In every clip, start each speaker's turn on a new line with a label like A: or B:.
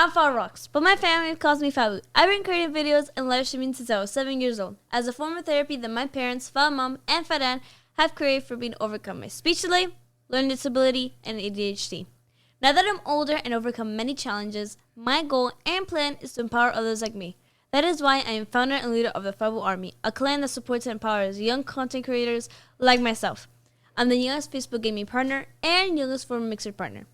A: I'm FabuRocks, but my family calls me Fabu. I've been creating videos and live streaming since I was 7 years old, as a form of therapy that my parents, FabuMom and FabuDad, have created for me to overcome my speech delay, learning disability, and ADHD. Now that I'm older and overcome many challenges, my goal and plan is to empower others like me. That is why I am founder and leader of the Fabu Army, a clan that supports and empowers young content creators like myself. I'm the youngest Facebook gaming partner and youngest former Mixer partner.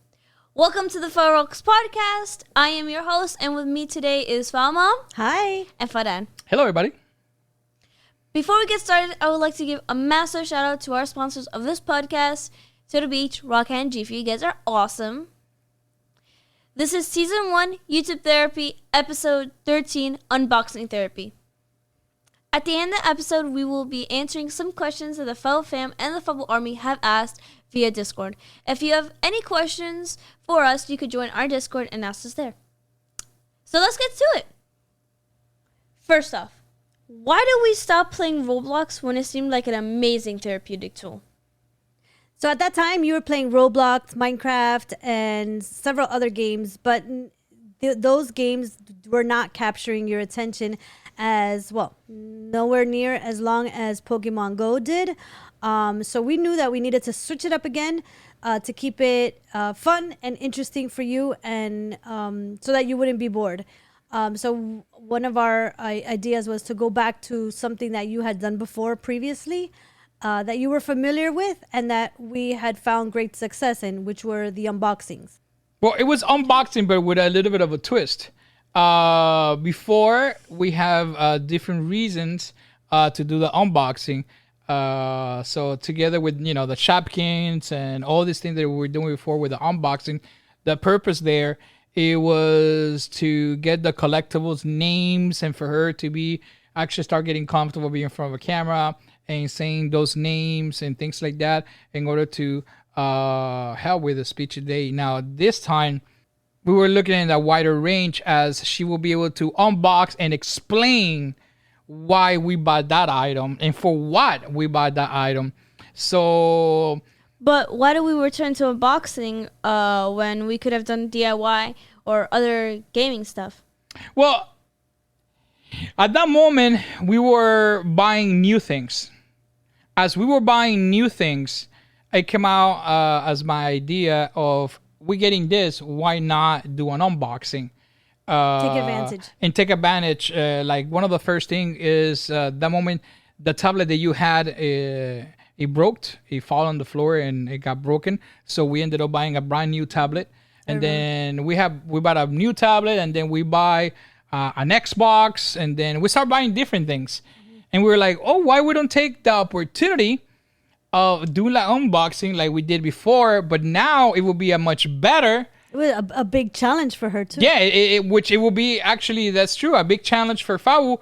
A: Welcome to the FabuRocks Podcast. I am your host, and with me today is FabuMom.
B: Hi.
A: And FabuDad.
C: Hello, everybody.
A: Before we get started, I would like to give a massive shout out to our sponsors of this podcast, To The Beach, Rock and G. You guys are awesome. This is Season 1, YouTube Therapy, Episode 13, Unboxing Therapy. At the end of the episode, we will be answering some questions that the Fabu fam and the Fabu Army have asked via Discord. If you have any questions for us, you could join our Discord and ask us there. So let's get to it. First off, why did we stop playing Roblox when it seemed like an amazing therapeutic tool?
B: So at that time, you were playing Roblox, Minecraft, and several other games, but those games were not capturing your attention as well, nowhere near as long as Pokemon Go did. So we knew that we needed to switch it up again to keep it fun and interesting for you, and so that you wouldn't be bored. So one of our ideas was to go back to something that you had done before previously, that you were familiar with, and that we had found great success in, which were the unboxings.
C: Well, it was unboxing, but with a little bit of a twist. Before, we have different reasons to do the unboxing. So together with, the Shopkins and all these things that we were doing before with the unboxing, the purpose there, it was to get the collectibles names and for her to be actually start getting comfortable being in front of a camera and saying those names and things like that in order to help with the speech today. Now, this time, we were looking at a wider range as she will be able to unbox and explain why we bought that item and for what we bought that item. So...
A: But why do we return to unboxing when we could have done DIY or other gaming stuff?
C: Well, at that moment, we were buying new things. As we were buying new things, it came out as my idea of, we're getting this, why not do an unboxing? Take advantage. Like one of the first thing is the moment the tablet that you had, it broke. It fell on the floor and it got broken. So we ended up buying a brand new tablet. And then we bought a new tablet, and then we buy an Xbox, and then we start buying different things. And we were like, oh, why we don't take the opportunity of doing like unboxing like we did before, but now it will be a much better.
B: It was a big challenge for her too.
C: Yeah, which it will be actually, that's true, a big challenge for Fabu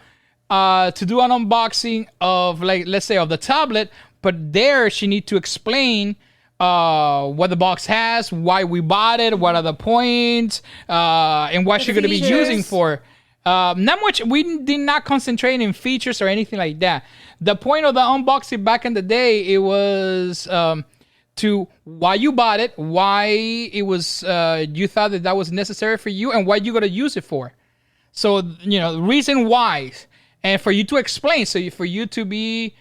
C: to do an unboxing of, like, let's say of the tablet, but there she need to explain what the box has, why we bought it, what are the points, and what she's going to be using for. Not much. We did not concentrate in features or anything like that. The point of the unboxing back in the day, it was to why you bought it, why it was you thought that was necessary for you, and what you're gonna use it for. So reason why, and for you to explain. So for you to be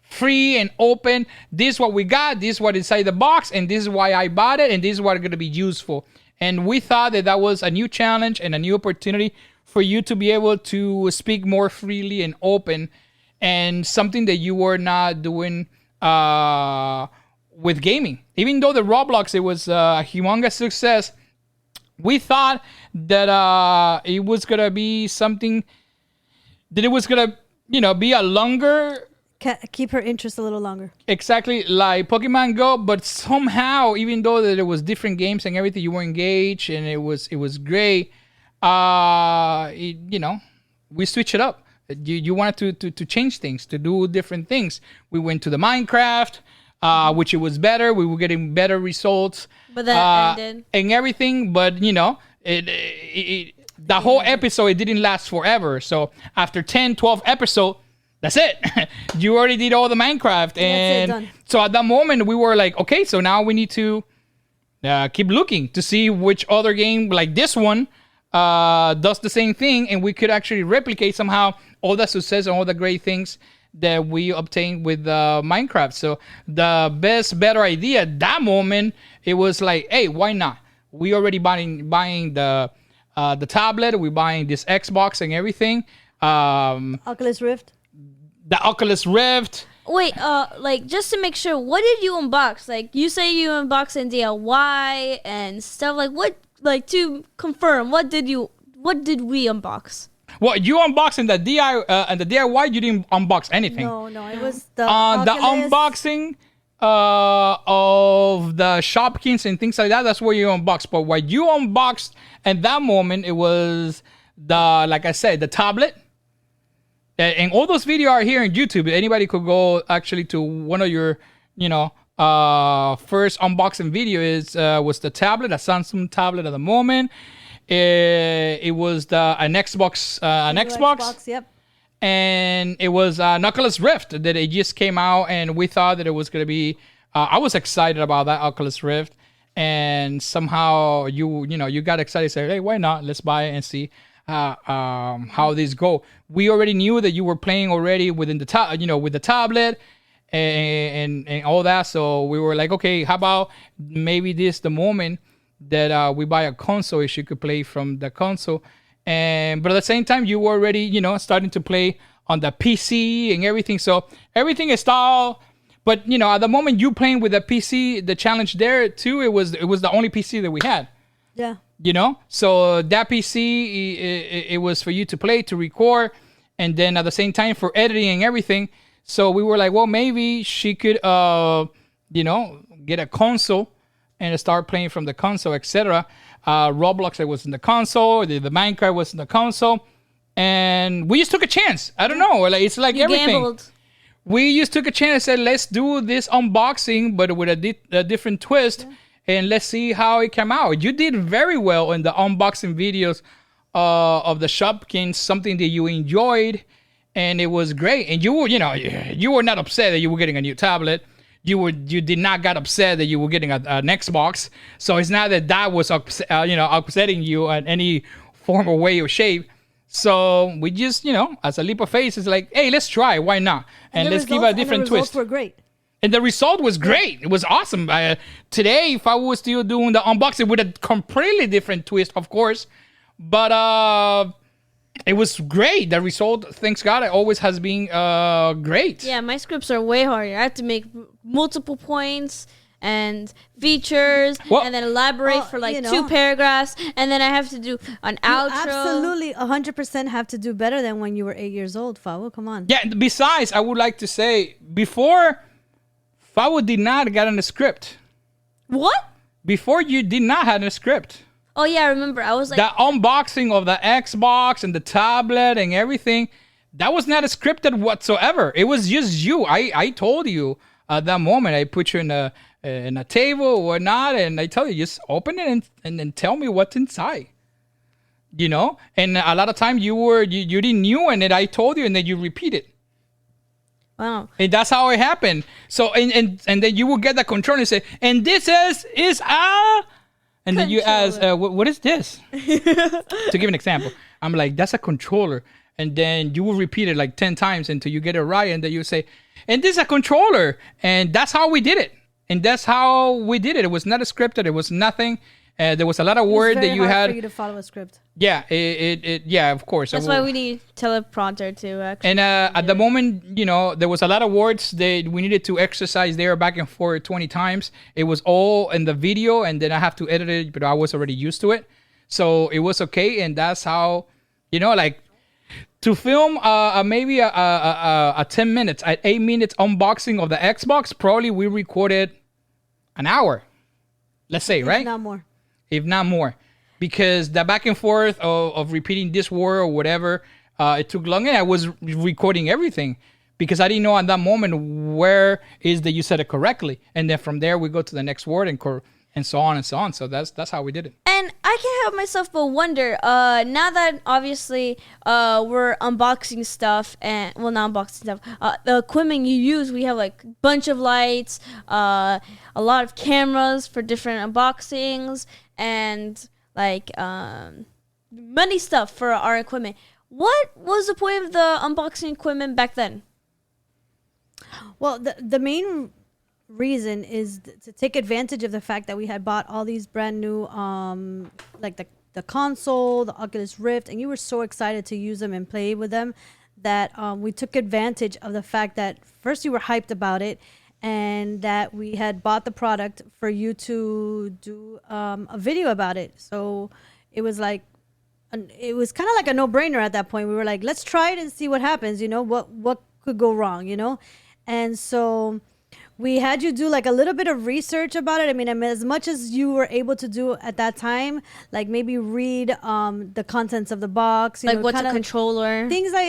C: free and open. This is what we got. This is what inside the box, and this is why I bought it, and this is what it's gonna be useful. And we thought that was a new challenge and a new opportunity for you to be able to speak more freely and open, and something that you were not doing with gaming. Even though the Roblox, it was a humongous success, we thought that it was going to be something that it was going to, be a longer...
B: Keep her interest a little longer.
C: Exactly, like Pokemon Go, but somehow, even though that it was different games and everything, you were engaged and it was great. We switch it up. You wanted to change things, to do different things. We went to the Minecraft, which it was better. We were getting better results.
A: But that ended.
C: And everything, but the whole episode, it didn't last forever. So after 10, 12 episodes, that's it. You already did all the Minecraft. And so at that moment, we were like, okay, so now we need to keep looking to see which other game like this one does the same thing, and we could actually replicate somehow all the success and all the great things that we obtained with Minecraft. So the better idea at that moment, it was like, hey, why not? We already buying the tablet, we're buying this Xbox and everything.
B: Oculus Rift.
C: The Oculus Rift.
A: Wait, like just to make sure, what did you unbox? Like you say you unboxed in DIY and stuff. Like what? Like to confirm, what did we unbox?
C: Well, you unboxing the DIY. You didn't unbox anything.
B: No, it was the
C: the unboxing of the Shopkins and things like that. That's where you unboxed. But what you unboxed at that moment, it was like I said, the tablet. And all those videos are here on YouTube. Anybody could go actually to one of your, first unboxing video was the tablet, a Samsung tablet at the moment. It was an Xbox,
B: Xbox. Yep.
C: And it was Oculus Rift that it just came out, and we thought that it was gonna be. I was excited about that Oculus Rift, and somehow you got excited, said, "Hey, why not? Let's buy it and see how these go." We already knew that you were playing already within the with the tablet and all that, so we were like, okay, how about maybe the moment that we buy a console, she could play from the console. But at the same time, you were already starting to play on the PC and everything, so everything is all. But at the moment you playing with the PC, the challenge there too, it was the only PC that we had.
B: Yeah.
C: So that PC, it was for you to play, to record, and then at the same time for editing and everything. So we were like, well, maybe she could, get a console and start playing from the console, etc. Roblox, it was in the console. The Minecraft was in the console, and we just took a chance. I don't know. It's like you everything. Gambled. We just took a chance and said, let's do this unboxing, but with a different twist. Yeah. And let's see how it came out. You did very well in the unboxing videos of the Shopkins, something that you enjoyed, and it was great. And you were not upset that you were getting a new tablet. You did not get upset that you were getting an Xbox. So it's not that was upsetting you in any form or way or shape. So we just as a leap of faith, it's like, hey, let's try. Why not? And let's give a different twist.
B: The results were great.
C: And the result was great. It was awesome. Today, if I was still doing the unboxing with a completely different twist, of course. But it was great. The result, thanks God, it always has been great.
A: Yeah, my scripts are way harder. I have to make multiple points and features, and then elaborate for 2 paragraphs. And then I have to do an outro.
B: Absolutely, 100% have to do better than when you were 8 years old, Fabu. Come on.
C: Yeah, besides, I would like to say, before... Fabu did not get on the script.
A: What?
C: Before you did not have a script.
A: Oh yeah, I remember. I was like...
C: The unboxing of the Xbox and the tablet and everything, that was not scripted whatsoever. It was just you. I told you at that moment. I put you in a table or whatnot, and I tell you, just open it and then tell me what's inside. And a lot of times you didn't know, and then I told you, and then you repeat it.
A: Wow.
C: And that's how it happened. So and then you will get the controller and say, and this is and then you ask, what is this? To give an example, I'm like, that's a controller. And then you will repeat it like 10 times until you get it right. And then you say, and this is a controller. And that's how we did it. And that's how we did it. It was not scripted. It was nothing. There was a lot of words that you had.
B: For you to follow a script.
C: Yeah, yeah, of course.
A: That's why we need teleprompter to actually.
C: And at the moment, there was a lot of words that we needed to exercise there back and forth 20 times. It was all in the video, and then I have to edit it, but I was already used to it, so it was okay. And that's how, to film maybe a 10 minutes, 8 minutes unboxing of the Xbox. Probably we recorded an hour. Let's say, right?
B: Not more.
C: If not more, because the back and forth of repeating this word or whatever, it took long, and I was recording everything because I didn't know at that moment where is that you said it correctly, and then from there we go to the next word and so on and so on. So that's how we did it.
A: And I can't help myself but wonder, now that obviously we're unboxing stuff, and not unboxing stuff, the equipment you use, we have like a bunch of lights, a lot of cameras for different unboxings, and like many stuff for our equipment. What was the point of the unboxing equipment back then?
B: Well, the main reason is to take advantage of the fact that we had bought all these brand new, like the console, the Oculus Rift, and you were so excited to use them and play with them that we took advantage of the fact that first you were hyped about it, and that we had bought the product for you to do a video about it. So it was like, it was kind of like a no-brainer at that point. We were like, let's try it and see what happens. You know, what could go wrong, you know? And so we had you do like a little bit of research about it. I mean, as much as you were able to do at that time, like maybe read the contents of the box,
A: like what's a controller,
B: things like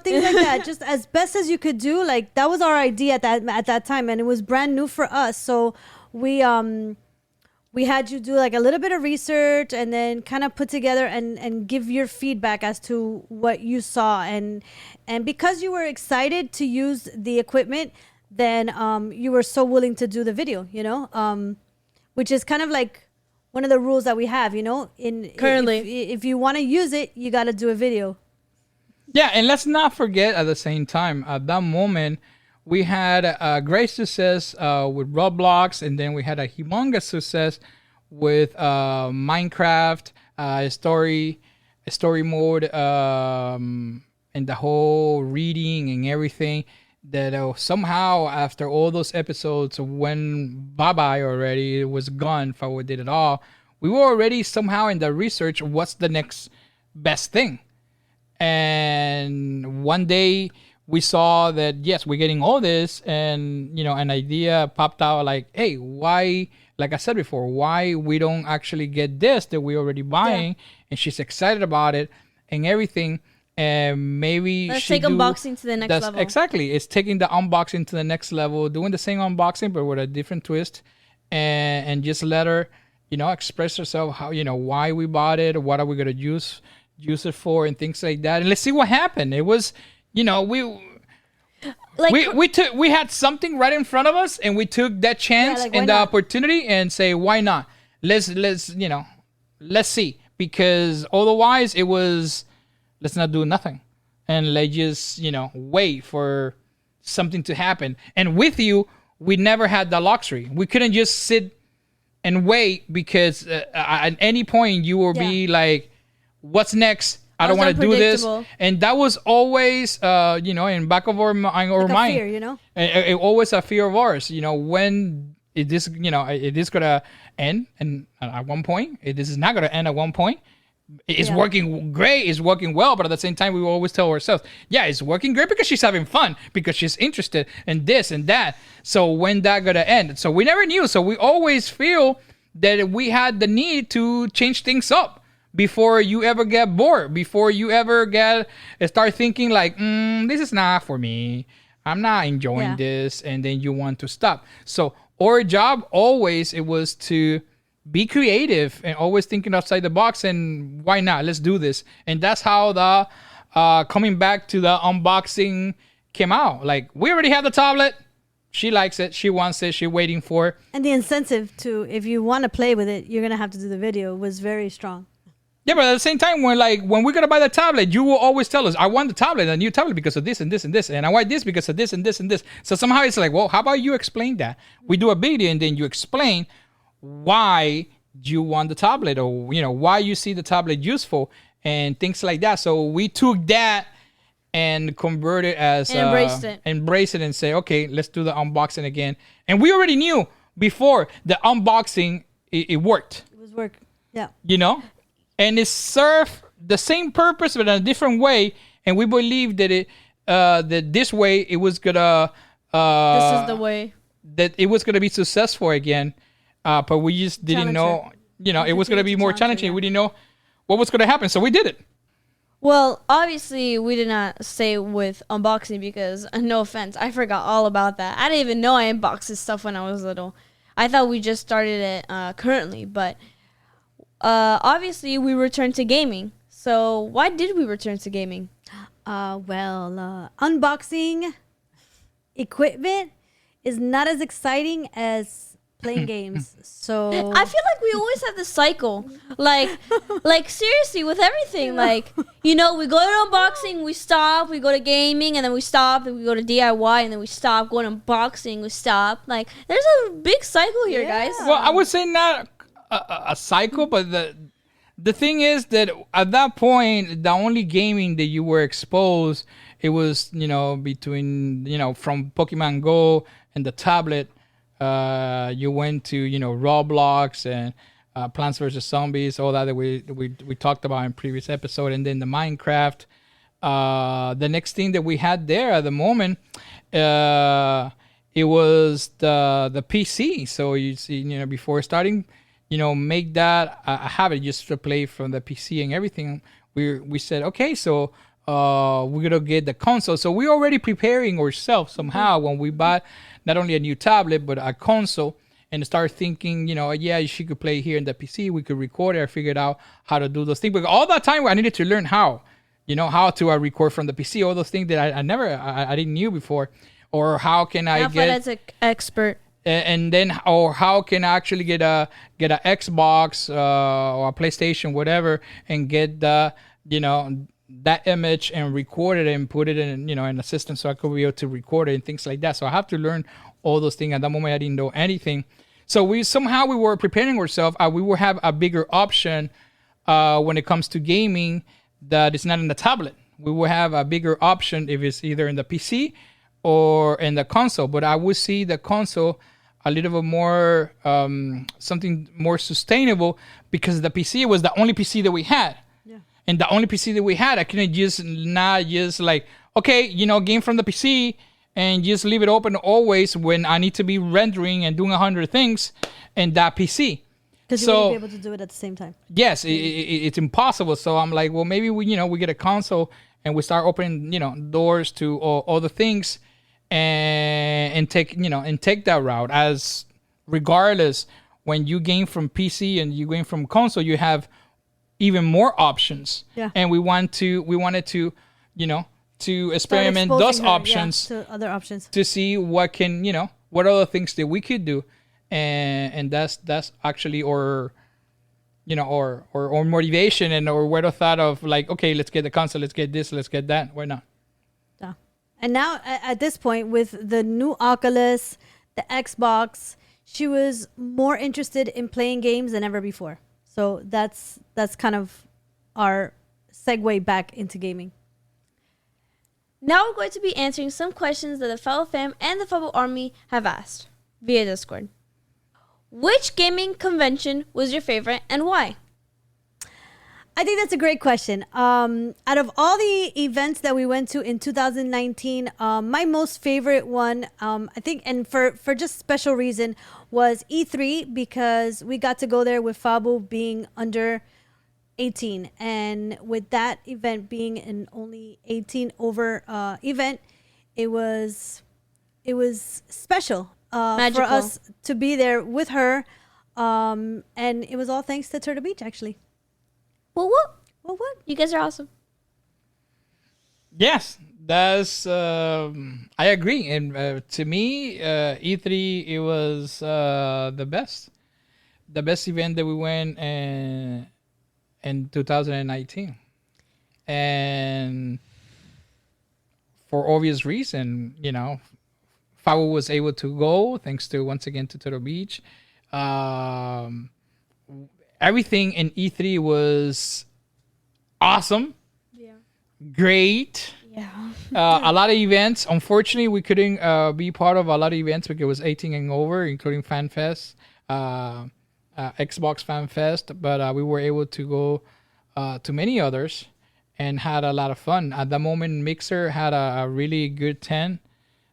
B: things like that. Just as best as you could do. Like that was our idea at that time, and it was brand new for us. So we had you do like a little bit of research and then kind of put together and give your feedback as to what you saw, and because you were excited to use the equipment, then you were so willing to do the video, which is kind of like one of the rules that we have,
A: currently.
B: If you want to use it, you got to do a video.
C: Yeah, and let's not forget at the same time, at that moment, we had a great success with Roblox, and then we had a humongous success with Minecraft, story mode, and the whole reading and everything. That somehow after all those episodes went bye-bye already, it was gone. Fabu did it all. We were already somehow in the research, what's the next best thing? And one day we saw that, yes, we're getting all this, and, an idea popped out like, hey, why, like I said before, why we don't actually get this that we're already buying? Yeah. And she's excited about it and everything. And maybe
A: let's take unboxing to the next level.
C: Exactly. It's taking the unboxing to the next level, doing the same unboxing, but with a different twist, and just let her, express herself, how, why we bought it, what are we going to use it for, and things like that. And let's see what happened. It was, we had something right in front of us, and we took that chance and the opportunity and say, why not? Let's see, because otherwise it was, let's not do nothing, and let's just, wait for something to happen. And with you, we never had the luxury. We couldn't just sit and wait, because at any point you will be like, what's next? I don't want to do this. And that was always, in back of our mind.
B: A fear,
C: It always a fear of ours, when it is going to end. And at one point, this is not going to end at one point. It's working great. It's working well. But at the same time, we always tell ourselves, yeah, it's working great because she's having fun, because she's interested in this and that. So when that going to end? So we never knew. So we always feel that we had the need to change things up before you ever get bored, before you ever start thinking like, this is not for me. I'm not enjoying this. And then you want to stop. So our job always, it was to be creative and always thinking outside the box, and why not? Let's do this. And that's how the coming back to the unboxing came out. Like, we already have the tablet. She likes it. She wants it. She's waiting for it.
B: And the incentive to, if you want to play with it, you're going to have to do the video, was very strong.
C: Yeah, but at the same time, when we're going to buy the tablet, you will always tell us, I want the tablet, a new tablet, because of this and this and this. And I want this because of this and this and this. So somehow it's like, well, how about you explain that? We do a video and then you explain why you want the tablet, or why you see the tablet useful and things like that. So we took that and converted as embraced it and say, okay, let's do the unboxing again. And we already knew before the unboxing it worked.
B: It was work. Yeah.
C: And it served the same purpose but in a different way. And we believe that that this way it was gonna
A: this is the way
C: that it was gonna be successful again. But we just didn't know, it was going to be more challenging. We didn't know what was going to happen. So we did it.
A: Well, obviously, we did not stay with unboxing because, no offense, I forgot all about that. I didn't even know I unboxed this stuff when I was little. I thought we just started it currently. But obviously, we returned to gaming. So why did we return to gaming?
B: Unboxing equipment is not as exciting as playing games. So
A: I feel like we always have this cycle, like seriously with everything. Like, we go to unboxing, we stop, we go to gaming, and then we stop, and we go to DIY, and then we stop. Going to unboxing, we stop. Like, there's a big cycle here, guys.
C: Well, I would say not a cycle, but the thing is that at that point, the only gaming that you were exposed, it was between from Pokemon Go and the tablet. You went to Roblox and Plants vs Zombies, all that we talked about in previous episode, and then the Minecraft. The next thing that we had there at the moment, it was the PC. So you see, before starting, make that a habit just to play from the PC and everything. We said, okay, so we're gonna get the console. So we're already preparing ourselves somehow when we bought not only a new tablet but a console, and start thinking, yeah, she could play here in the PC. We could record it. I figured out how to do those things. But all that time, I needed to learn how to record from the PC. All those things that I didn't knew before, or how can I get
A: as an expert.
C: And then, or how can I actually get a Xbox or a PlayStation, whatever, and get the that image and record it and put it in in a system so I could be able to record it and things like that. So I have to learn all those things. At that moment, I didn't know anything. So we were preparing ourselves. We will have a bigger option when it comes to gaming that is not in the tablet. We will have a bigger option if it's either in the PC or in the console. But I would see the console a little bit more something more sustainable, because the PC was the only PC that we had. And the only PC that we had, I couldn't just like, okay, game from the PC and just leave it open always when I need to be rendering and doing 100 things in that PC.
B: Because you wouldn't be able to do it at the same time.
C: Yes, it's impossible. So I'm like, well, maybe we get a console and we start opening, doors to all the things and take that route. As regardless, when you game from PC and you game from console, you have even more options.
B: Yeah.
C: And we wanted to to experiment those options
B: to other options
C: to see what other things that we could do, and that's actually or motivation and or what I thought of, like, okay, let's get the console, let's get this, let's get that. Why not?
B: Yeah. And now at this point, with the new Oculus, the Xbox, she was more interested in playing games than ever before. So that's kind of our segue back into gaming.
A: Now we're going to be answering some questions that the Fabu fam and the Fabu army have asked via Discord. Which gaming convention was your favorite and why?
B: I think that's a great question. Out of all the events that we went to in 2019, my most favorite one, I think, and for just special reason, was E3, because we got to go there with Fabu being under 18. And with that event being an only 18 over event, it was special for us to be there with her. And it was all thanks to Turtle Beach, actually.
A: Well, what? You guys are awesome.
C: Yes, that's. I agree, and to me, E3 it was the best event that we went in 2019, and for obvious reason, Fabu was able to go thanks to once again to Turtle Beach. Everything in E3 was awesome.
A: Yeah.
C: Great.
A: Yeah.
C: A lot of events. Unfortunately, we couldn't be part of a lot of events because it was 18 and over, including FanFest, Xbox FanFest. But we were able to go to many others and had a lot of fun. At the moment, Mixer had a really good 10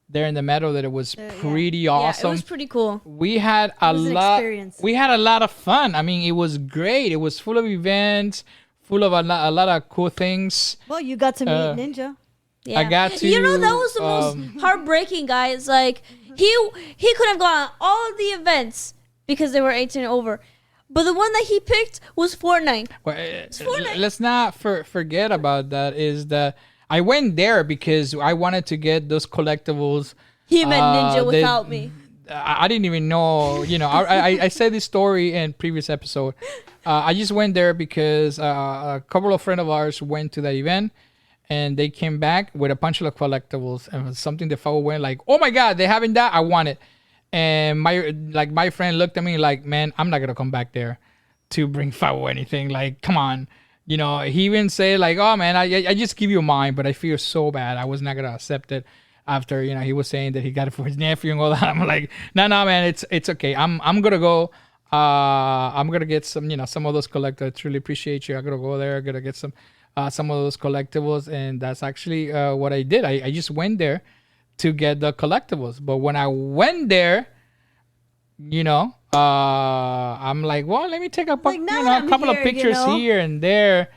C: there in the meadow that it was pretty awesome.
A: Yeah, it was pretty cool.
C: We had a lot of fun. I mean, it was great. It was full of events, full of a lot of cool things.
B: Well, you got to meet Ninja.
A: Yeah.
C: I got to.
A: That was the most heartbreaking, guys. Like, he could have gone all of the events because they were 18 and over. But the one that he picked was Fortnite.
C: Well, let's not forget about that, is that I went there because I wanted to get those collectibles.
A: He met Ninja without me.
C: I didn't even know. I said this story in previous episode. I just went there because a couple of friends of ours went to that event, and they came back with a bunch of collectibles, and it was something that Fabu went like, "Oh my God, they having that! I want it." And my friend looked at me like, "Man, I'm not gonna come back there to bring Fabu anything. Like, come on." He even said like, "Oh man, I just give you mine, but I feel so bad. I was not gonna accept it." After he was saying that he got it for his nephew and all that, I'm like, no, man, it's okay. I'm gonna go. I'm gonna get some of those collectibles. I truly appreciate you. I'm gonna go there. I'm gonna get some of those collectibles, and that's actually what I did. I just went there to get the collectibles. But when I went there, I'm like, well, let me take a couple of pictures here and there.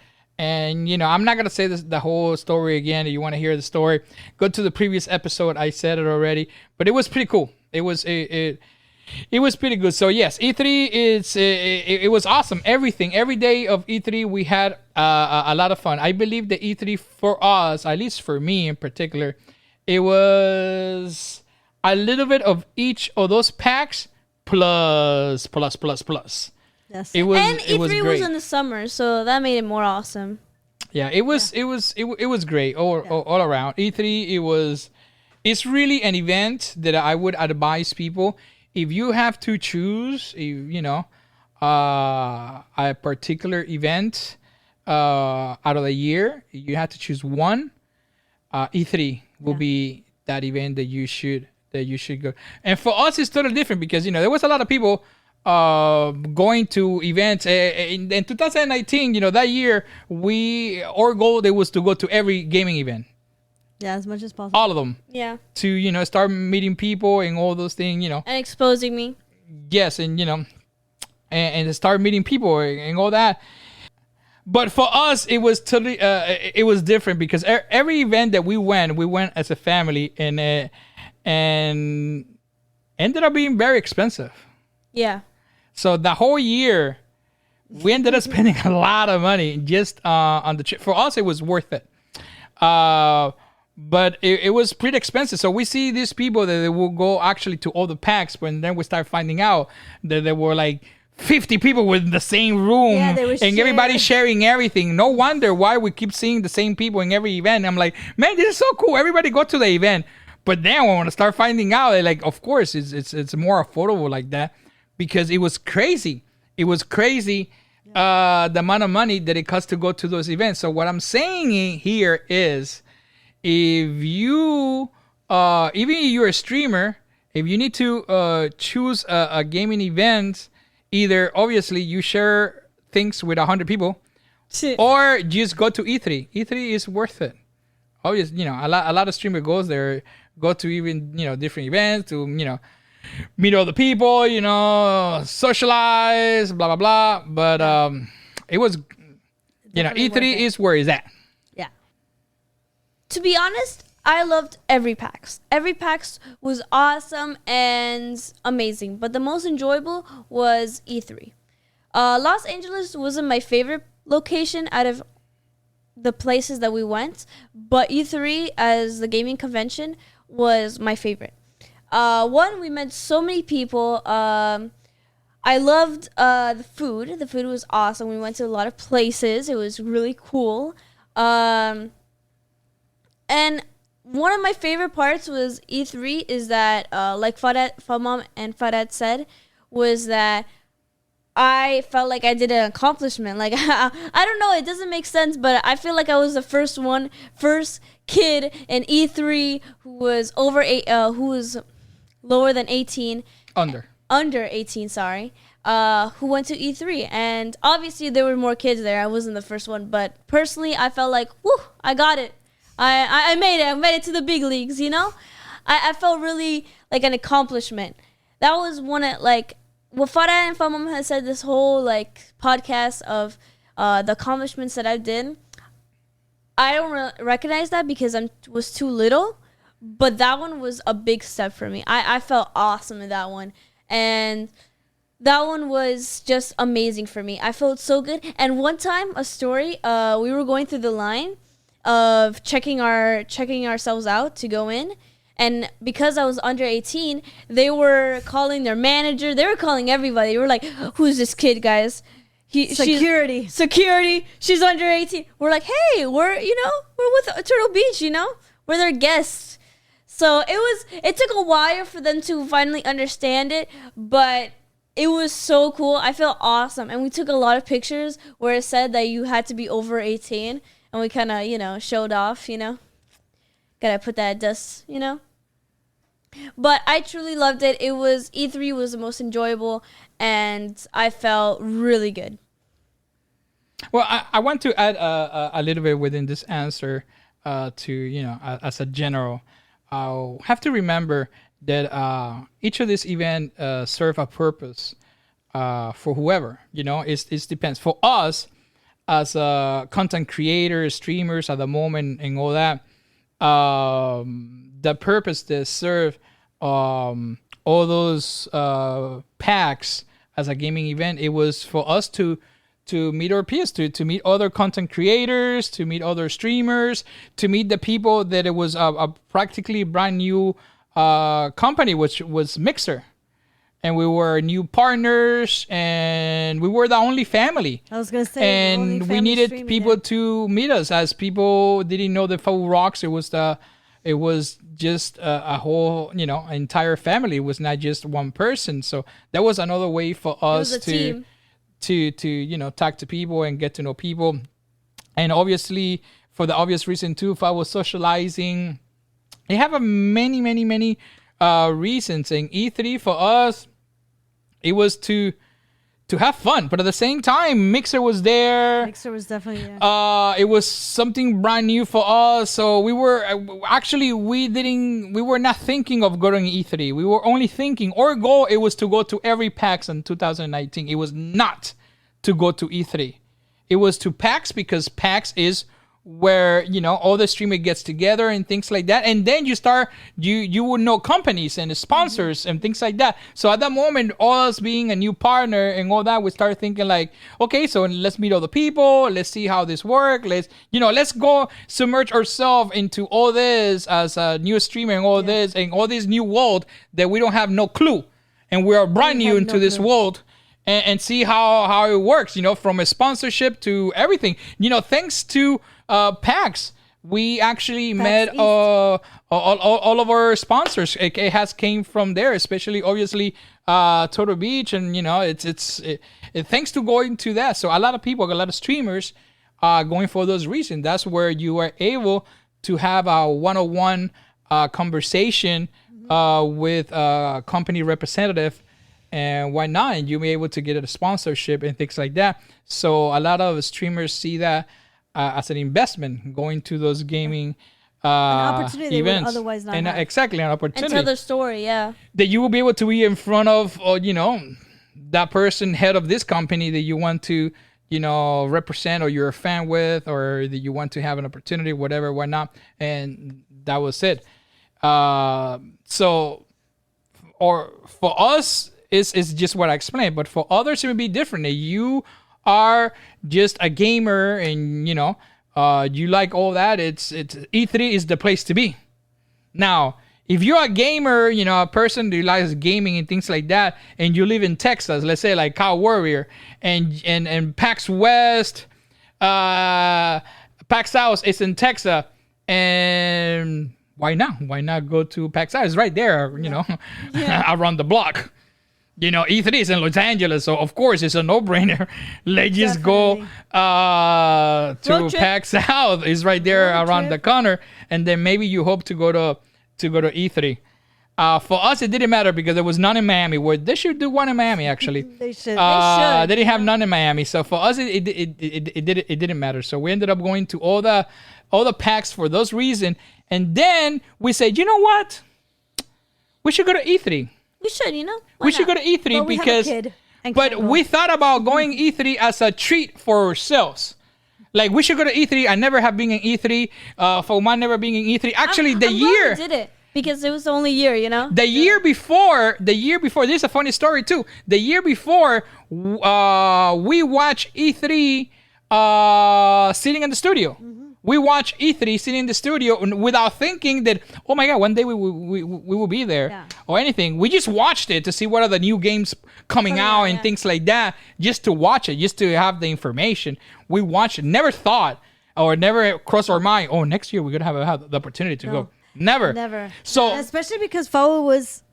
C: And I'm not gonna say the whole story again. If you want to hear the story, go to the previous episode. I said it already, but it was pretty cool. It was pretty good. So yes, E3 it was awesome. Every day of E3 we had a lot of fun. I believe the E3 for us, at least for me in particular, it was a little bit of each of those packs plus.
B: Yes.
A: And E3
C: was great.
A: was in the summer, so that made it more awesome.
C: Yeah, it was great all around. E3 it's really an event that I would advise people, if you have to choose a particular event out of the year, you have to choose one. E3 will be that event that you should go. And for us it's totally different because there was a lot of people going to events in 2019. That year our goal was to go to every gaming event,
B: as much as possible,
C: all of them, to start meeting people and all those things,
A: and exposing me.
C: Yes, and and to start meeting people and all that. But for us it was totally it was different because every event that we went as a family, and ended up being very expensive.
A: Yeah.
C: So the whole year, we ended up spending a lot of money just on the trip. For us, it was worth it. But it was pretty expensive. So we see these people that they will go actually to all the packs, but then we start finding out that there were like 50 people within the same room, and everybody sharing everything. No wonder why we keep seeing the same people in every event. I'm like, man, this is so cool. Everybody go to the event. But then when I start finding out, like, of course, it's more affordable like that. Because it was crazy. It was crazy the amount of money that it costs to go to those events. So what I'm saying here is, if you, even if you're a streamer, if you need to choose a gaming event, either obviously you share things with 100 people, or just go to E3. E3 is worth it. Obviously, a lot of streamer goes there, go to even different events to meet all the people, socialize, blah, blah, blah. But it was, E3 is where it's at.
B: Yeah.
A: To be honest, I loved every PAX. Every PAX was awesome and amazing. But the most enjoyable was E3. Los Angeles wasn't my favorite location out of the places that we went. But E3 as the gaming convention was my favorite. One, we met so many people. I loved the food. The food was awesome. We went to a lot of places. It was really cool. And one of my favorite parts was E3 is that, like FabuMom and FabuDad said, was that I felt like I did an accomplishment. Like, I don't know, it doesn't make sense, but I feel like I was the first kid in E3 who was who was lower than 18. Under 18, sorry. Who went to E3. And obviously there were more kids there. I wasn't the first one. But personally, I felt like, woo, I got it. I made it. I made it to the big leagues, I felt really like an accomplishment. That was one of, like, what FabuDad and FabuMom has said this whole, like, podcast of the accomplishments that I did. I don't recognize that because I was too little. But that one was a big step for me. I felt awesome in that one. And that one was just amazing for me. I felt so good. And one time, a story, we were going through the line of checking ourselves out to go in. And because I was under 18, they were calling their manager. They were calling everybody. They were like, "Who's this kid, guys?" Security. She's under 18. We're like, "Hey, we're with Turtle Beach. We're their guests." So it took a while for them to finally understand it, but it was so cool. I felt awesome. And we took a lot of pictures where it said that you had to be over 18. And we kind of, showed off, Gotta put that at dust, But I truly loved it. E3 was the most enjoyable, and I felt really good.
C: Well, I want to add a little bit within this answer to, as a general. I'll have to remember that each of these events serve a purpose for whoever, it depends. For us, as content creators, streamers at the moment and all that, the purpose they serve all those packs as a gaming event, it was for us to meet our peers, to meet other content creators, to meet other streamers, to meet the people that it was a practically brand new company, which was Mixer. And we were new partners, and we were the only family.
B: I was going to say,
C: and we needed people to meet us, as people didn't know the FabuRocks. It was just a whole, entire family. It was not just one person. So that was another way for us to talk to people and get to know people. And obviously, for the obvious reason too, if I was socializing, they have a many reasons. And E3 for us, it was to have fun, but at the same time, Mixer was there.
B: Mixer was definitely there.
C: It was something brand new for us, so we were we were not thinking of going to E3. We were only thinking, our goal, it was to go to every PAX in 2019. It was not to go to E3. It was to PAX, because PAX is where all the streamer gets together and things like that, and then you would know companies and sponsors and things like that. So at that moment, all us being a new partner and all that, we started thinking like, okay, so let's meet other people, let's see how this works, let's go submerge ourselves into all this as a new streamer and all this and all this new world that we don't have no clue, and we are brand new into this world. And see how it works, from a sponsorship to everything. Thanks to PAX, we actually met all of our sponsors. It has came from there, especially obviously Turtle Beach, and it's thanks to going to that. So a lot of streamers going for those reasons. That's where you are able to have a one-on-one conversation with a company representative. And why not? And you'll be able to get a sponsorship and things like that. So a lot of streamers see that as an investment, going to those gaming
B: an opportunity
C: events.
B: They would otherwise not have.
C: Exactly, an opportunity.
A: And tell their story, yeah.
C: That you will be able to be in front of, that person, head of this company that you want to, represent, or you're a fan with, or that you want to have an opportunity, whatever, why not? And that was it. Or for us, is just what I explained, but for others it would be different. You are just a gamer, and you like all that. It's E3 is the place to be. Now, if you're a gamer, a person who likes gaming and things like that, and you live in Texas, let's say like Kyle Warrior, and PAX West, PAX South is in Texas, and why not? Why not go to PAX South? It's right there, around the block. E3 is in Los Angeles, so of course it's a no-brainer. Let's just go to PAX South. It's right there around the corner, and then maybe you hope to go to E3. For us, it didn't matter because there was none in Miami. Where they should do one in Miami, actually.
B: They should.
C: They didn't have none in Miami, so for us it didn't matter. So we ended up going to all the PAX for those reasons, and then we said, you know what? We should go to E3.
A: We should,
C: We should go to E3 because, we thought about going E3 as a treat for ourselves. Like, we should go to E3. I never have been in E3. FabuMom never being in E3. Actually,
A: I'm glad we did it because it was the only year, The year before, this is a funny story too. The year before, we watched E3 sitting in the studio.
C: We watched E3 sitting in the studio without thinking that, oh my God, one day we will be there or anything. We just watched it to see what are the new games coming out and things like that, just to watch it, just to have the information. We watched it, never thought or never crossed our mind, oh, next year we're going to have the opportunity to go. Never. So,
B: especially because Fabu was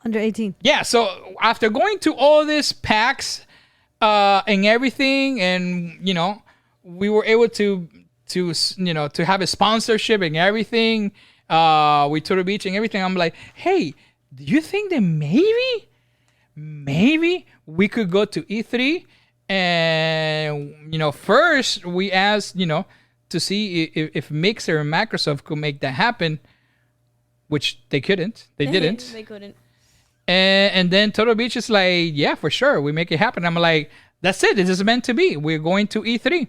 B: under 18.
C: Yeah, so after going to all this PAX and everything, and, we were able to have a sponsorship and everything with Turtle Beach and everything. I'm like, hey, do you think that maybe we could go to E3 and first we asked to see if Mixer and Microsoft could make that happen, which they couldn't. They didn't.
A: They couldn't.
C: And then Turtle Beach is like, yeah, for sure, we make it happen. I'm like, that's it. This is meant to be. We're going to E3.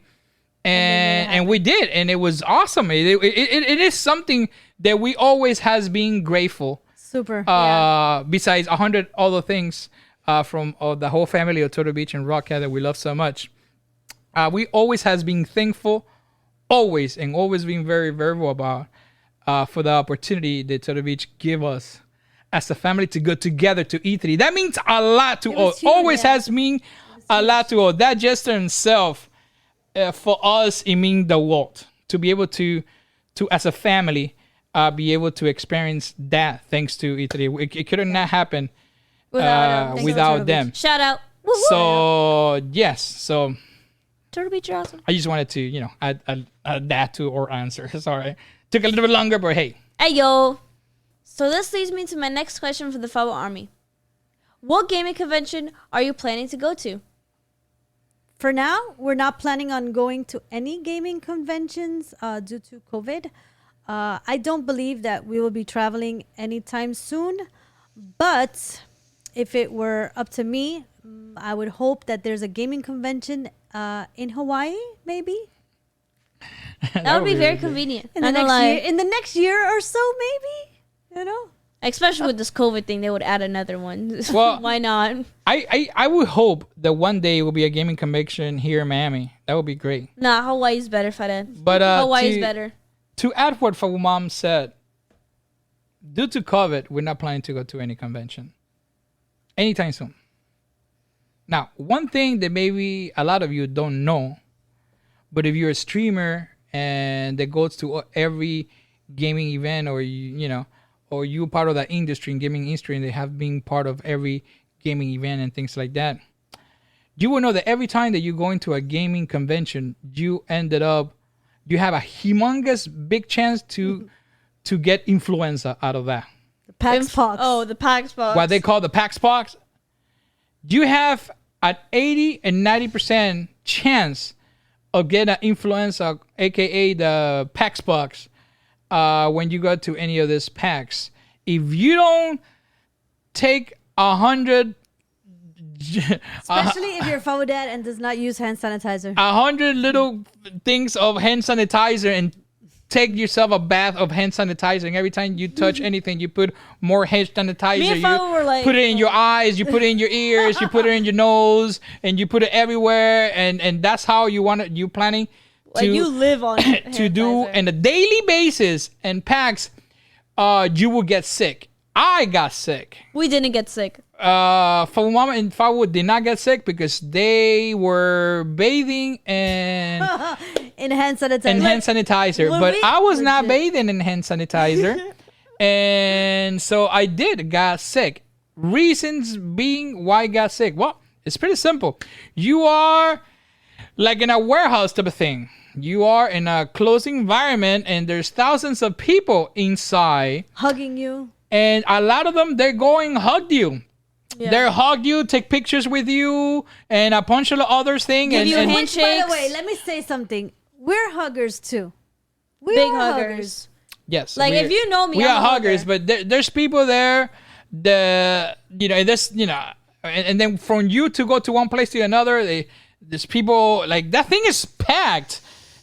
C: And we did, and it was awesome. It is something that we always has been grateful.
B: Super.
C: Besides 100 other things from the whole family of Turtle Beach and Rockhead that we love so much, we always has been thankful, always been very verbal about for the opportunity that Turtle Beach give us as a family to go together to E3. That means a lot to us. Always has mean a lot to us. That gesture itself. For us, it means the world to be able to as a family, be able to experience that thanks to E3. It couldn't not happen without them.
A: Shout out.
C: Woo-hoo. So yes, so
A: Turtle Beach, you're awesome.
C: I just wanted to add that to our answer. Sorry, took a little bit longer, but hey.
A: Hey yo. So this leads me to my next question for the Fabu Army. What gaming convention are you planning to go to?
B: For now, we're not planning on going to any gaming conventions due to COVID. I don't believe that we will be traveling anytime soon. But if it were up to me, I would hope that there's a gaming convention in Hawaii, maybe.
A: That would be very convenient.
B: In the next year or so, maybe.
A: Especially with this COVID thing, they would add another one.
C: Well,
A: why not?
C: I would hope that one day it will be a gaming convention here in Miami. That would be great.
A: Nah, Hawaii's better, Fadad.
C: But
A: Hawaii's better.
C: To add what FabuMom said, due to COVID, we're not planning to go to any convention anytime soon. Now, one thing that maybe a lot of you don't know, but if you're a streamer and that goes to every gaming event, or or you're part of that industry, gaming industry, and they have been part of every gaming event and things like that, you will know that every time that you go into a gaming convention, you have a humongous big chance to get influenza out of that.
B: The PAX Pox.
A: Oh, the PAX Pox.
C: What they call the PAX Pox. You have an 80 and 90% chance of getting an influenza, aka the PAX Pox, when you go to any of these packs. If you don't take 100,
B: especially if you're FabuDad and does not use hand sanitizer,
C: 100 little things of hand sanitizer, and take yourself a bath of hand sanitizer, and every time you touch anything, you put more hand sanitizer.
A: Me and Fabu were like,
C: put it in your eyes, you put it in your ears, you put it in your nose, and you put it everywhere, and that's how you planning
A: like you live on
C: to do on a daily basis. And packs, you will get sick. I got sick.
A: We didn't get sick.
C: FabuMom and Fabu did not get sick because they were bathing and
B: in hand sanitizer.
C: But I was not bathing in hand sanitizer. And so I got sick. Reasons being why I got sick. Well, it's pretty simple. You are like in a warehouse type of thing. You are in a closed environment and there's thousands of people inside
B: hugging you.
C: And a lot of them, they're going hug you. Yeah. They hug you, take pictures with you, and a bunch of other things.
A: Give you handshakes.
B: By the way, let me say something. We're huggers too. We
A: Big
B: are
A: huggers.
C: Yes.
A: Like if you know me,
C: we
A: I'm
C: are huggers, but there's people there that, and then from you to go to one place to another, there's people, like, that thing is packed.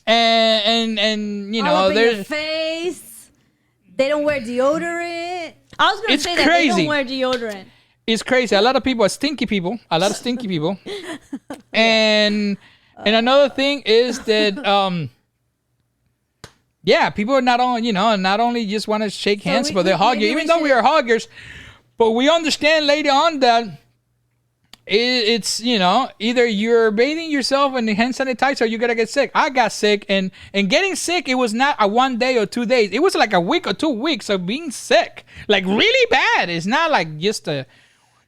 C: And
B: all up in your face. They don't wear deodorant.
A: I was going to say that they don't wear deodorant.
C: It's crazy. A lot of people are stinky people. And another thing is that Yeah, people not only just want to shake hands, but they hug you. Even though we are huggers, but we understand later on that it's either you're bathing yourself in the hand sanitizer or you're gonna get sick. I got sick, and getting sick, it was not a 1 day or 2 days. It was like a week or 2 weeks of being sick, like really bad. It's not like just a.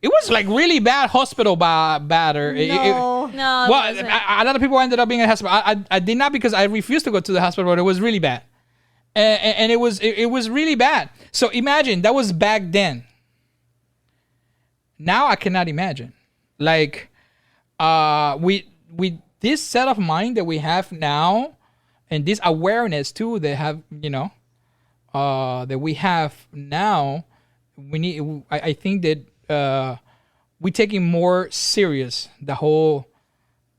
C: It was like really bad hospital bad or
B: No.
C: well, a lot of people ended up being in the hospital. I did not, because I refused to go to the hospital, but it was really bad, and it was really bad. So imagine that was back then. Now I cannot imagine. Like, we this set of mind that we have now, and this awareness too, that have that we have now. We need. I think that we taking more serious the whole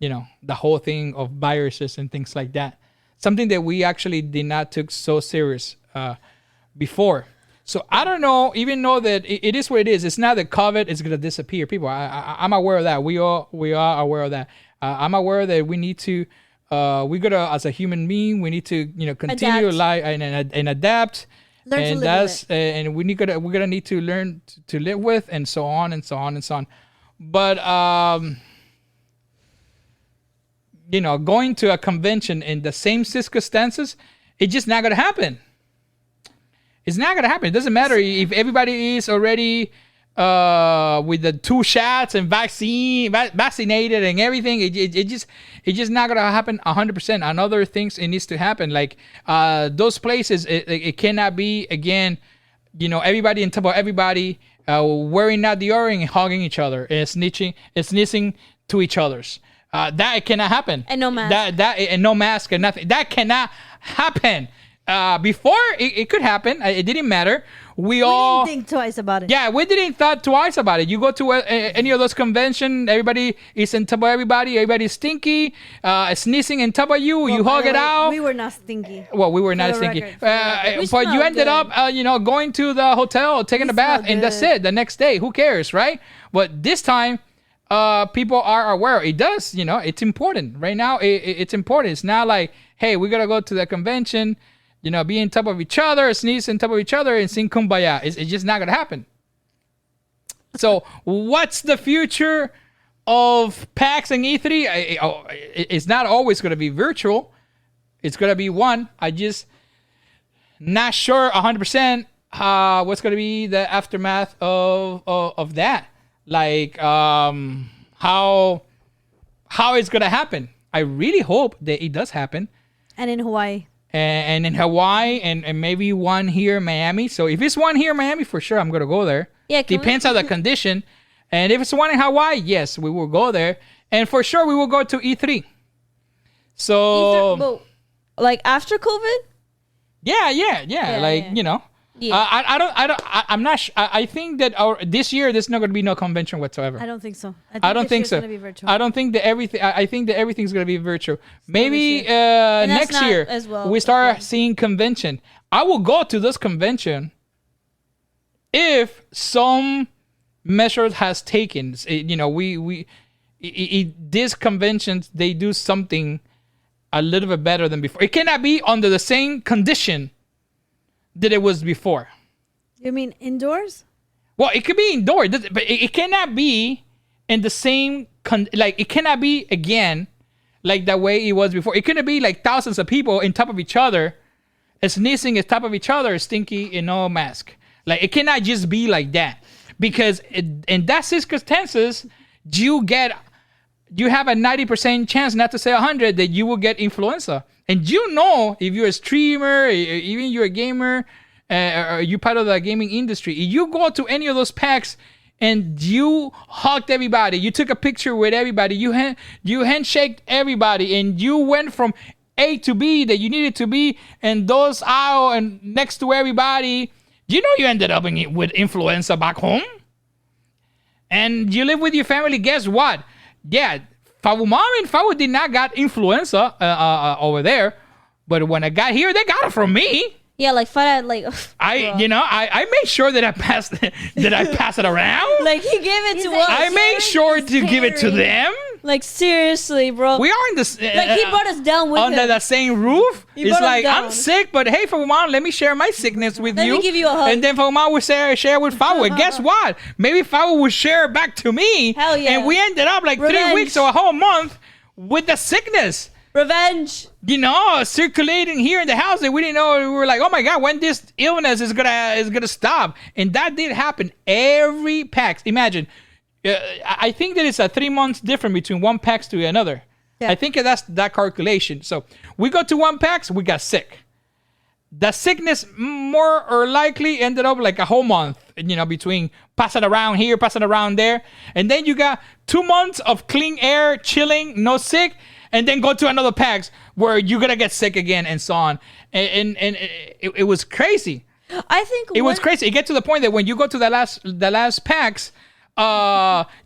C: thing of viruses and things like that. Something that we actually did not took so serious before. So I don't know, even know that it is what it is. It's not that COVID is going to disappear. People, I'm aware of that. We are aware of that. I'm aware that we need to, we got to, as a human being, we need to, continue to lie and adapt.
B: Learn
C: and
B: to live with it.
C: And we're gonna need to learn to live with, and so on and so on and so on. But going to a convention in the same circumstances, it's just not gonna happen. It's not gonna happen. It doesn't matter if everybody is already with the 2 shots and vaccinated and everything. It's just not gonna happen 100%. And other things it needs to happen. Like those places, it cannot be again. Everybody on top of everybody, wearing not deodorant and hugging each other and sneezing to each other's. That cannot happen.
A: And no mask.
C: That and no mask and nothing. That cannot happen. Before it could happen, it didn't matter. We all
B: didn't think twice about it.
C: Yeah, we didn't thought twice about it. You go to any of those conventions, everybody is on top of everybody. Everybody's stinky, sneezing on top of you. You hug it out.
B: We were not stinky.
C: Well, we were not
B: the
C: stinky.
B: record, for the record.
C: But you ended up, going to the hotel, taking a bath, and that's it. The next day, who cares, right? But this time, people are aware. It does, it's important. Right now, it's important. It's not like, hey, we got to go to the convention, be on top of each other, sneeze on top of each other, and sing Kumbaya. It's just not going to happen. So what's the future of PAX and E3? It's not always going to be virtual. It's going to be one. I just not sure 100% what's going to be the aftermath of that. Like how it's going to happen. I really hope that it does happen.
B: And in Hawaii.
C: And in Hawaii, and maybe one here in Miami. So if it's one here in Miami, for sure, I'm going to go there.
A: Yeah,
C: depends on the condition. And if it's one in Hawaii, yes, we will go there. And for sure, we will go to E3. So...
A: like after COVID?
C: Yeah. Like,
A: Yeah.
C: I'm not I think that this year, there's not going to be no convention whatsoever.
B: I don't think so.
C: I don't think so.
B: Gonna be virtual.
C: I don't think that everything. I think that everything's gonna be virtual. Maybe next year
A: as well,
C: we start seeing convention. I will go to this convention if some measures has taken. These conventions, they do something a little bit better than before. It cannot be under the same condition that it was before.
B: You mean indoors?
C: Well, it could be indoor, but it cannot be in the same, it cannot be again like the way it was before. It couldn't be like thousands of people on top of each other, sneezing on top of each other, stinky, and no mask. Like, it cannot just be like that. Because in that circumstances, you have a 90% chance, not to say 100, that you will get influenza. And if you're a streamer, even you're a gamer, or you're part of the gaming industry, if you go to any of those packs and you hugged everybody, you took a picture with everybody, you handshaked everybody, and you went from A to B that you needed to be, and those aisle and next to everybody, you ended up with influenza back home. And you live with your family, guess what? Yeah, FabuMom and Fabu did not got influenza over there, but when I got here, they got it from me.
A: Yeah, like Fada, like
C: I made sure that I passed it around.
A: Like he gave it to us.
C: I made sure to give it to them.
A: Like, seriously, bro.
C: We are in this.
A: Like, he brought us down with
C: under
A: him.
C: the same roof.
A: He
C: It's
A: brought us
C: like, I'm
A: down.
C: sick, but hey, FabuMom, let me share my sickness with
A: Let
C: you.
A: me give you a hug.
C: And then FabuMom would share with Fabu. And guess what? Maybe Fabu would share back to me.
A: Hell yeah.
C: And we ended up like 3
A: Revenge.
C: weeks or a whole month with the sickness.
A: Revenge.
C: Circulating here in the house that we didn't know. We were like, oh my God, when this illness is gonna stop. And that did happen every PAX. Imagine. I think that it's a 3 months difference between one PAX to another.
B: Yeah.
C: I think that's that calculation. So we go to one PAX, we got sick. The sickness more or likely ended up like a whole month, between passing around here, passing around there. And then you got 2 months of clean air, chilling, no sick. And then go to another PAX where you're going to get sick again and so on. And it was crazy.
A: I think
C: It was crazy. It get to the point that when you go to the last PAX,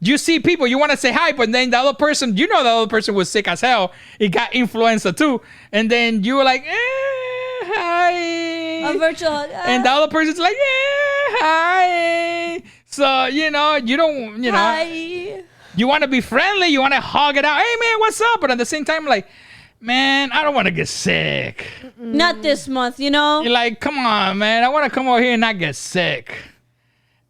C: you see people, you want to say hi, but then the other person, the other person was sick as hell. It got influenza too. And then you were like, hi.
A: a virtual hug.
C: And the other person's like, hi. So, you don't,
A: Hi.
C: you want to be friendly. You want to hug it out. Hey, man, what's up? But at the same time, like, man, I don't want to get sick.
A: Not this month,
C: You're like, come on, man. I want to come over here and not get sick.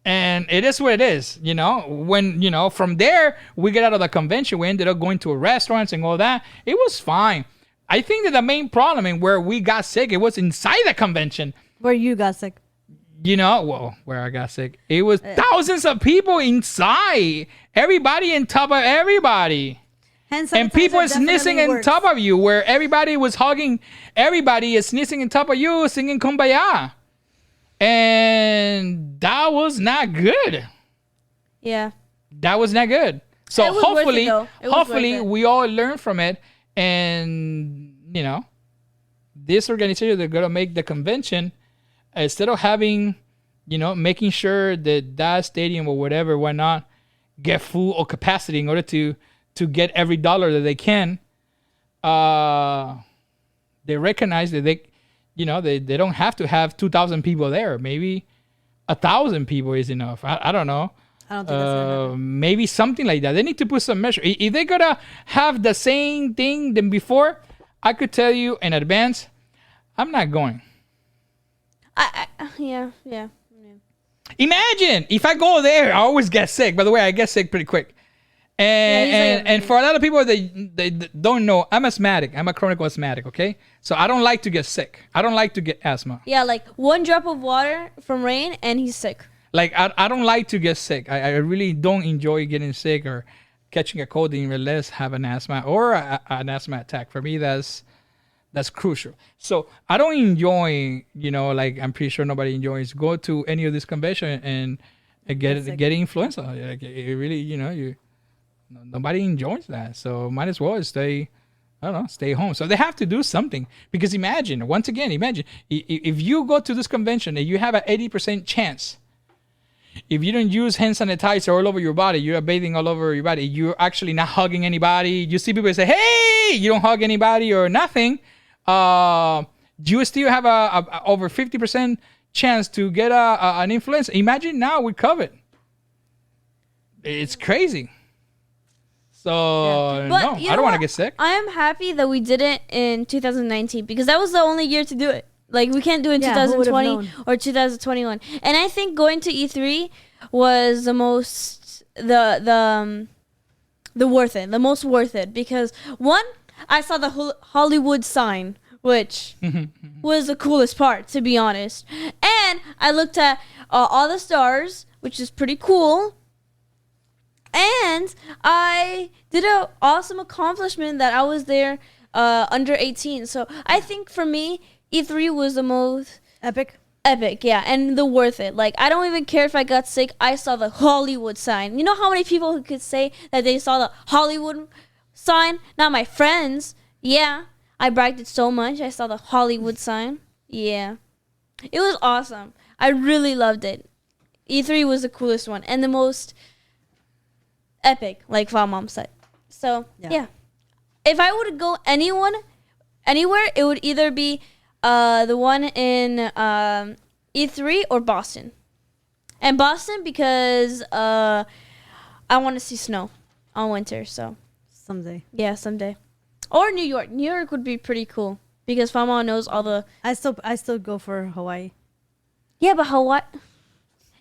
C: And it is what it is, When, from there, we get out of the convention. We ended up going to restaurants and all that. It was fine. I think that the main problem in where we got sick, it was inside the convention.
B: Where you got sick.
C: Where I got sick. It was thousands of people inside. Everybody on top of everybody. And people is sneezing on top of you, where everybody was hugging. Everybody is sneezing on top of you, singing Kumbaya. And that was not good.
A: Yeah.
C: That was not good. So
A: It was worth
C: hopefully,
A: it, though. It was
C: hopefully
A: worth it.
C: we all learn from it. And, this organization, they're going to make the convention, instead of having, making sure that stadium or whatever, why not get full or capacity in order to get every dollar that they can. They recognize that they don't have to have 2,000 people there. Maybe 1,000 people is enough. I don't know.
B: I don't think that's gonna happen.
C: Maybe something like that. They need to put some measure. If they're gonna have the same thing than before, I could tell you in advance, I'm not going.
A: Yeah.
C: Imagine if I go there, I always get sick. By the way, I get sick pretty quick. And for a lot of people, they don't know, I'm asthmatic. I'm a chronic asthmatic, okay? So I don't like to get sick. I don't like to get asthma.
A: Yeah, like one drop of water from rain and he's sick.
C: Like, I don't like to get sick. I really don't enjoy getting sick or catching a cold, unless have an asthma or an asthma attack. For me, that's crucial. So I don't enjoy, like I'm pretty sure nobody enjoys go to any of this convention and get influenza. Like, it really, nobody enjoys that. So might as well stay home. So they have to do something, because imagine if you go to this convention and you have an 80% chance, if you don't use hand sanitizer all over your body, you're bathing all over your body, you're actually not hugging anybody. You see people say, hey, you don't hug anybody or nothing. You still have a over 50% chance to get an influenza. Imagine now with COVID. It's crazy. So,
A: But
C: no,
A: you
C: I
A: know
C: don't want to
A: what?
C: get sick.
A: I am happy that we did it in 2019 because that was the only year to do it. Like, we can't do it in
B: Yeah, who would've
A: 2020
B: known?
A: or 2021. And I think going to E3 was the most the most worth it, because one, I saw the Hollywood sign, which was the coolest part, to be honest. And I looked at all the stars, which is pretty cool. And I did an awesome accomplishment that I was there under 18. So I think for me, E3 was the most
B: Epic.
A: epic, yeah, and the worth it. Like, I don't even care if I got sick. I saw the Hollywood sign. You know how many people who could say that they saw the Hollywood sign? Not my friends. Yeah, I bragged it so much. I saw the Hollywood sign. Yeah, it was awesome. I really loved it. E3 was the coolest one and the most epic, like FabuMom said. So yeah, if I would go anywhere, it would either be the one in E3 or Boston. And Boston because I want to see snow on winter. So
B: someday.
A: Yeah, someday. Or New York. New York would be pretty cool because Fama knows all the.
B: I still go for Hawaii.
A: Yeah, but Hawaii.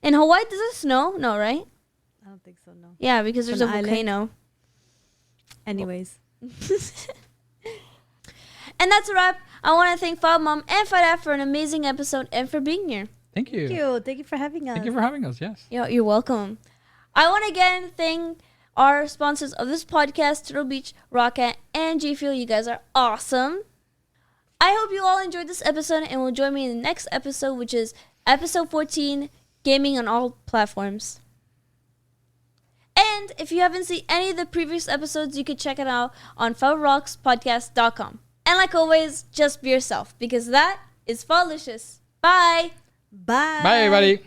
A: In Hawaii, does it snow? No, right?
B: I don't think so. No.
A: Yeah, because there's
B: An
A: a
B: island.
A: volcano.
B: Anyways,
A: And that's a wrap. I want to thank FabuMom and FabuDad for an amazing episode and for being here.
C: Thank you.
B: thank you for having us.
C: Thank you for having us. Yes.
A: You're welcome. I want to again thank our sponsors of this podcast, Turtle Beach, Rocket, and G Fuel. You guys are awesome. I hope you all enjoyed this episode and will join me in the next episode, which is episode 14, Gaming on All Platforms. And if you haven't seen any of the previous episodes, you can check it out on FabuRocksPodcast.com. And like always, just be yourself, because that is Falicious. Bye!
B: Bye.
C: Bye, everybody.